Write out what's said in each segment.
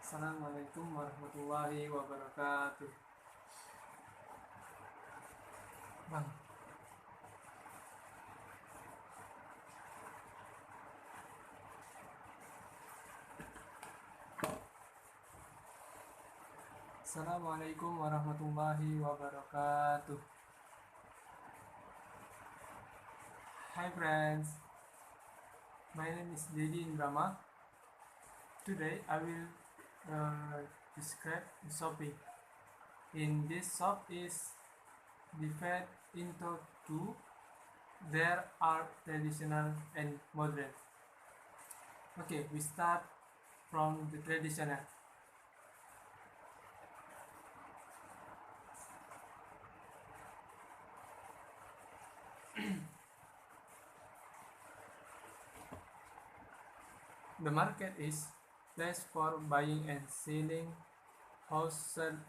Assalamualaikum warahmatullahi wabarakatuh. Bang. Assalamualaikum warahmatullahi wabarakatuh. Hi friends, my name is Dedi Indrama. Today I will describe shopping. In this shop is divided into two. There are traditional and modern. Okay, we start from the traditional. The market is place for buying and selling household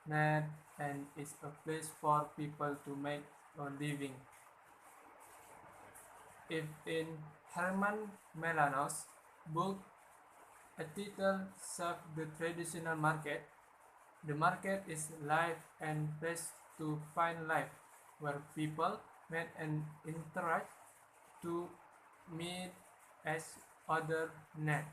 net and is a place for people to make a living. If in Herman Melano's book a title serves the traditional market, the market is life and place to find life, where people meet and interact to meet as other net.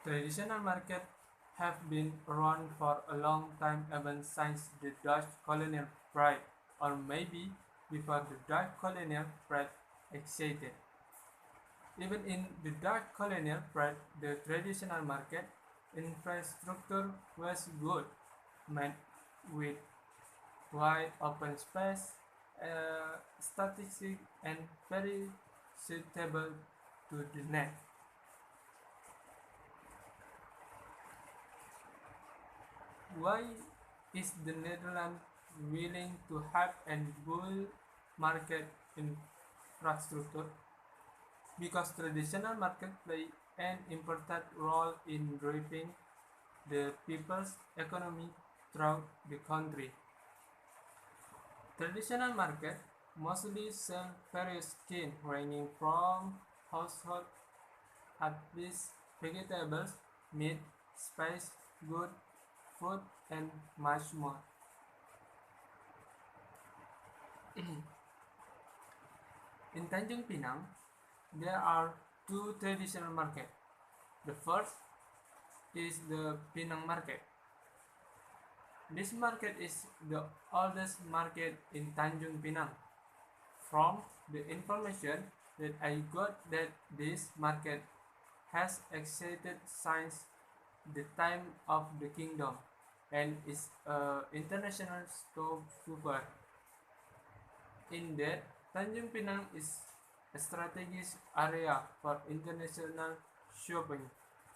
Traditional markets have been around for a long time, even since the Dutch colonial period, or maybe before the Dutch colonial period existed. Even in the Dutch colonial period, the traditional market infrastructure was good, made with wide open space, statistic, and very suitable to the net. Why is the Netherlands willing to have and build market infrastructure? Because traditional market play an important role in driving the people's economy throughout the country. Traditional market mostly sell various goods ranging from household items, vegetables, meat, spice, goods, food, and much more. In Tanjung Pinang, there are two traditional markets. The first is the Pinang Market. This market is the oldest market in Tanjung Pinang. From the information that I got, that this market has existed since the time of the kingdom and is an international stopover. In that, Tanjung Pinang is a strategic area for international shopping.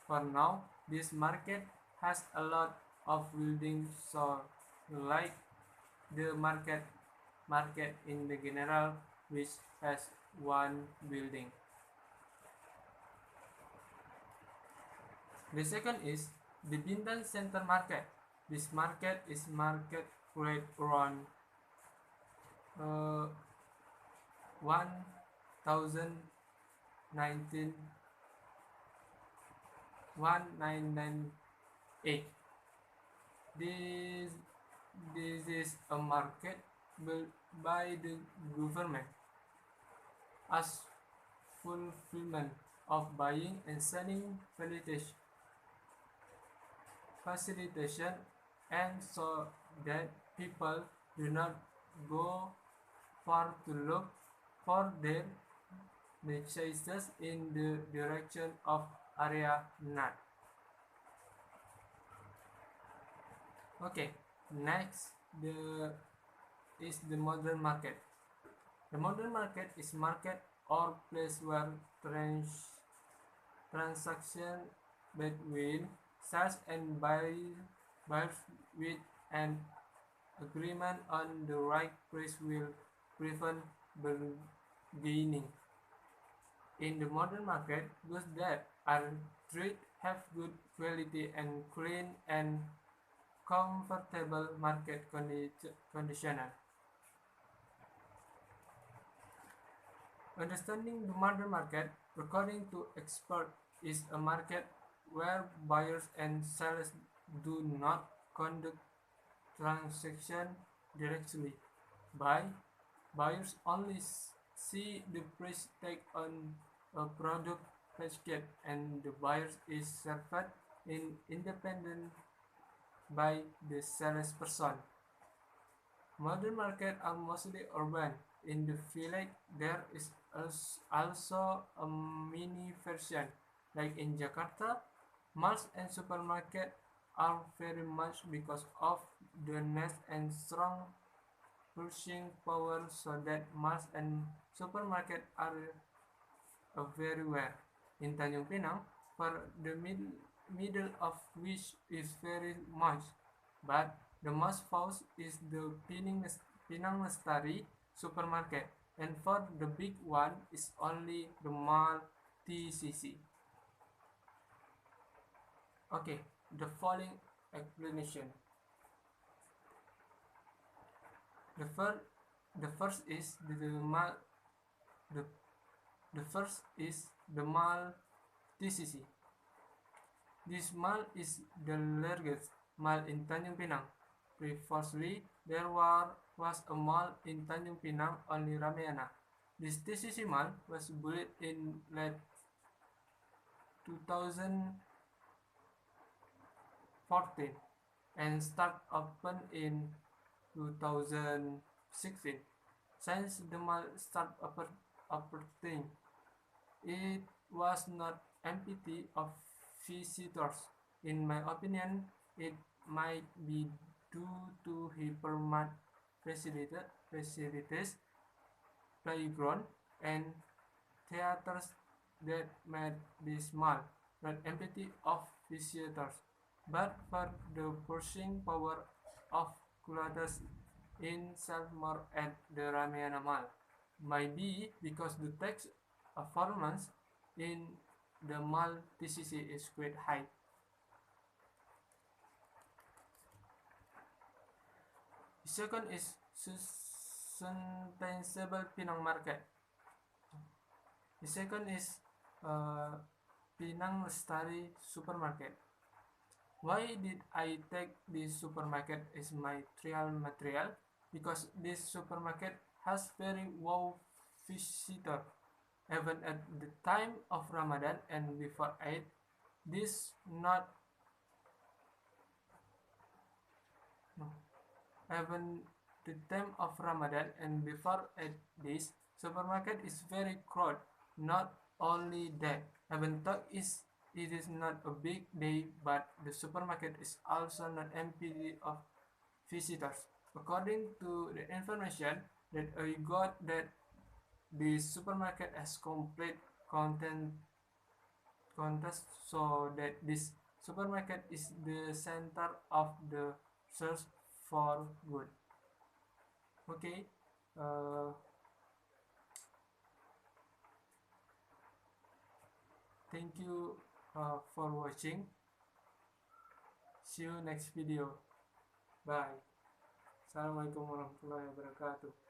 For now, this market has a lot of buildings, so like the market in the general, which has one building. The second is the Bintan Center Market. This market is market rate around 1,019 1998. This this is a market built by the government as fulfillment of buying and selling facilitation, and so that people do not go far to look for their purchases in the direction of area nut. Okay, next is the modern market. The modern market is market or place where transaction between sellers and buyers with an agreement on the right price will prevent bargaining. In the modern market, goods that are treated have good quality and clean and comfortable market conditions. Understanding the modern market, according to experts, is a market where buyers and sellers do not conduct transactions directly. By buyers only see the price tag on a product basket, and the buyer is served in independent by the salesperson. Modern markets are mostly urban. In the village, there is also a mini version. Like in Jakarta, malls and supermarkets are very much because of the net and strong purchasing power, so that malls and supermarkets are everywhere. In Tanjung Pinang, for the middle of which is very much, but the most famous is the Pinang Lestari supermarket, and for the big one is only the mall TCC. Okay, the following explanation. The first, the first is the mall. The, the first is the mall TCC. This mall is the largest mall in Tanjung Pinang. Previously, there was a mall in Tanjung Pinang, only Ramayana. This TCC mall was built in late 2014 and start open in 2016. Since the mall start operating, it was not empty of visitors. In my opinion, it might be due to hypermart facilities, playground, and theaters that made this mall not empty of visitors, but for the purchasing power of clothes in sell more at the Ramayana Mall. Maybe because the tax performance in the mall TCC is quite high. The second is sustainable Pinang market. The second is Pinang Lestari supermarket. Why did I take this supermarket as my trial material? Because this supermarket has very wow visitor. Even at the time of Ramadan and before Eid, this not no, even the time of Ramadan and before Eid, this supermarket is very crowded. Not only that, even though it is not a big day, but the supermarket is also not empty of visitors. According to the information that I got, that the supermarket has complete content contest, so that this supermarket is the center of the search for good. Okay, thank you for watching. See you next video. Bye. Assalamualaikum warahmatullahi wabarakatuh.